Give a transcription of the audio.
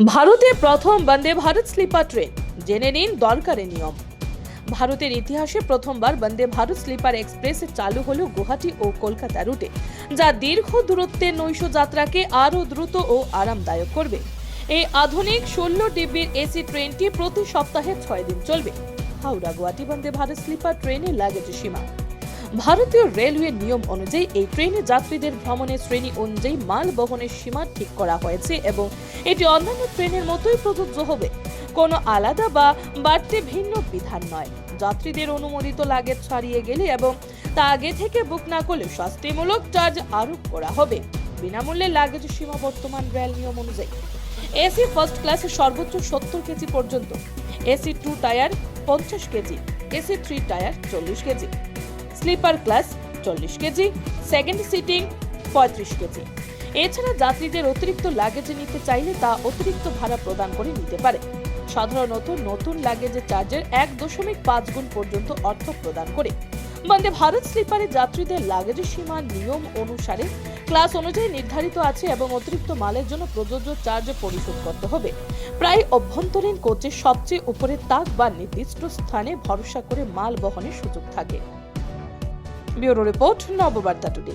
ভারতের প্রথম Vande Bharat sleeper train জেনে নিন দরকারি নিয়ম। ভারতের ইতিহাসে প্রথমবার বন্দে ভারত স্লিপার এক্সপ্রেস চালু হলো গুয়াহাটি ও কলকাতা রুটে, যা দীর্ঘ দূরত্বের নৈশ যাত্রাকে আরও দ্রুত ও আরামদায়ক করবে। এই আধুনিক 16 ডিব্বির এসি ট্রেনটি প্রতি সপ্তাহে 6 দিন চলবে। হাওড়া গুয়াহাটি বন্দে ভারত স্লিপার ট্রেনের লাগেজ সীমা। ভারতীয় রেলওয়ে নিয়ম অনুযায়ী এই ট্রেনে যাত্রীদের ভ্রমণের শ্রেণী অনুযায়ী মাল বহনের সীমা ঠিক করা হয়েছে এবং এটি অন্যান্য ট্রেনের মতোই প্রযোজ্য হবে। কোনো আলাদা বা বাড়তি ভিন্ন বিধান নয়। যাত্রীদের অনুমোদিত লাগেজ ছাড়িয়ে গেলে এবং তা আগে থেকে বুক না করলে শাস্তিমূলক চার্জ আরোপ করা হবে। বিনামূল্যে লাগেজ সীমা বর্তমান রেল নিয়ম অনুযায়ী এসি ফার্স্ট ক্লাসে সর্বোচ্চ 70 কেজি পর্যন্ত, AC 2 tier 50 KG, AC 3 tier 40 KG, sleeper class 40 KG, second sitting 35 KG. এছাড়া যাত্রীদের অতিরিক্ত লাগেজ নিতে চাইলে তা অতিরিক্ত ভাড়া প্রদান করে নিতে পারে। সাধারণত নতুন লাগেজের চার্জের 1.5 গুণ পর্যন্ত অর্থ প্রদান করে। বন্দে ভারত স্লিপারে যাত্রীদের লাগেজের সীমা নিয়ম অনুসারে ক্লাস অনুযায়ী নির্ধারিত আছে এবং অতিরিক্ত মালের জন্য প্রযোজ্য চার্জ পরিশোধ করতে হবে। প্রায় অভ্যন্তরীণ কোচের সবচেয়ে উপরে তাক বা নির্দিষ্ট স্থানে ভরসা করে মাল বহনের সুযোগ থাকে। Bureau report, Nababarta today.